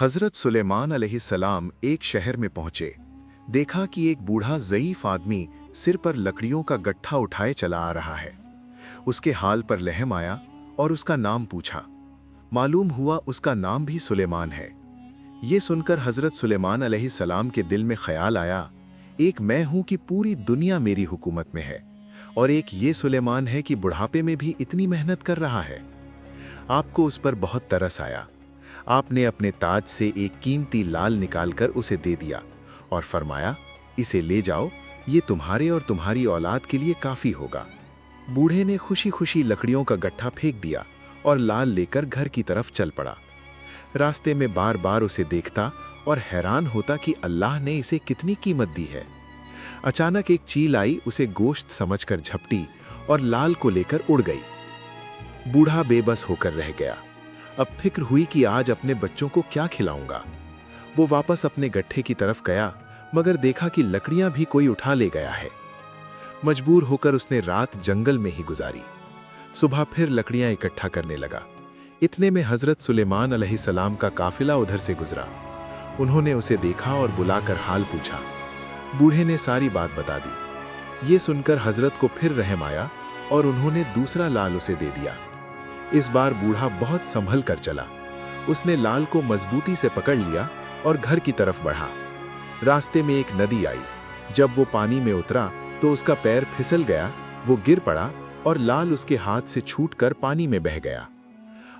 हजरत सुलेमान अलैहिस्सलाम एक शहर में पहुंचे। देखा कि एक बूढ़ा ज़ईफ आदमी सिर पर लकड़ियों का गट्ठा उठाए चला आ रहा है। उसके हाल पर रहम आया और उसका नाम पूछा। मालूम हुआ उसका नाम भी सुलेमान है। ये सुनकर हजरत सुलेमान अलैहिस्सलाम के दिल में ख्याल आया, एक मैं हूं कि पूरी दुनिया मेरी हुकूमत में है, और एक ये सुलेमान है कि बुढ़ापे में भी इतनी मेहनत कर रहा है। आपको उस पर बहुत तरस आया। आपने अपने ताज से एक कीमती लाल निकालकर उसे दे दिया और फरमाया, इसे ले जाओ, ये तुम्हारे और तुम्हारी औलाद के लिए काफ़ी होगा। बूढ़े ने खुशी खुशी लकड़ियों का गट्ठा फेंक दिया और लाल लेकर घर की तरफ चल पड़ा। रास्ते में बार बार उसे देखता और हैरान होता कि अल्लाह ने इसे कितनी कीमत दी है। अचानक एक चील आई, उसे गोश्त समझकर झपटी और लाल को लेकर उड़ गई। बूढ़ा बेबस होकर रह गया। अब फिक्र हुई कि आज अपने बच्चों को क्या खिलाऊंगा। वो वापस अपने गट्ठे की तरफ गया, मगर देखा कि लकड़ियां भी कोई उठा ले गया है। मजबूर होकर उसने रात जंगल में ही गुजारी। सुबह फिर लकड़ियां इकट्ठा करने लगा। इतने में हजरत सुलेमान अलैहिस्सलाम का काफिला उधर से गुजरा। उन्होंने उसे देखा और बुलाकर हाल पूछा। बूढ़े ने सारी बात बता दी। ये सुनकर हजरत को फिर रहम आया और उन्होंने दूसरा लाल उसे दे दिया। इस बार बूढ़ा बहुत संभल कर चला। उसने लाल को मजबूती से पकड़ लिया और घर की तरफ बढ़ा। रास्ते में एक नदी आई। जब वो पानी में उतरा तो उसका पैर फिसल गया, वो गिर पड़ा और लाल उसके हाथ से छूटकर पानी में बह गया।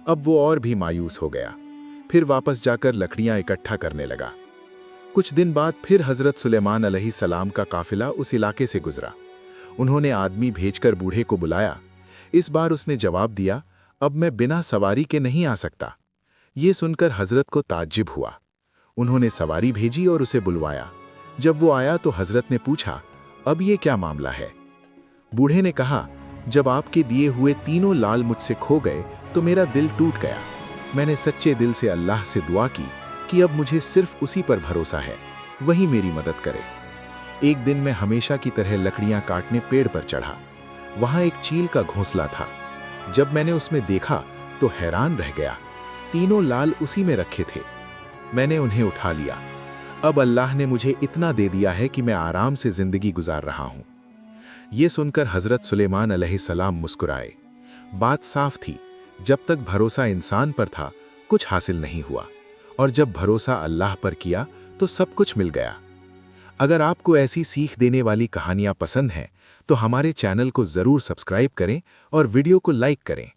अब वो और भी मायूस हो गया। फिर वापस जाकर लकड़ियां इकट्ठा करने लगा। कुछ दिन बाद फिर हजरत सुलेमान अलैहिस्सलाम का काफिला उस इलाके से गुजरा। उन्होंने आदमी भेजकर बूढ़े को बुलाया। इस बार उसने जवाब दिया, अब मैं बिना सवारी के नहीं आ सकता। ये सुनकर हजरत को ताज्जुब हुआ। उन्होंने सवारी भेजी और उसे बुलवाया। जब वो आया तो हजरत ने पूछा, अब ये क्या मामला है? बूढ़े ने कहा, जब आपके दिए हुए तीनों लाल मुझसे खो गए तो मेरा दिल टूट गया। मैंने सच्चे दिल से अल्लाह से दुआ की कि अब मुझे सिर्फ उसी पर भरोसा है, वही मेरी मदद करे। एक दिन मैं हमेशा की तरह लकड़ियां काटने पेड़ पर चढ़ा। वहां एक चील का घोंसला था। जब मैंने उसमें देखा तो हैरान रह गया। तीनों लाल उसी में रखे थे। मैंने उन्हें उठा लिया। अब अल्लाह ने मुझे इतना दे दिया है कि मैं आराम से जिंदगी गुजार रहा हूं। ये सुनकर हजरत सुलेमान अलैहिस्सलाम मुस्कुराए। बात साफ थी, जब तक भरोसा इंसान पर था कुछ हासिल नहीं हुआ, और जब भरोसा अल्लाह पर किया तो सब कुछ मिल गया। अगर आपको ऐसी सीख देने वाली कहानियां पसंद हैं तो हमारे चैनल को जरूर सब्सक्राइब करें और वीडियो को लाइक करें।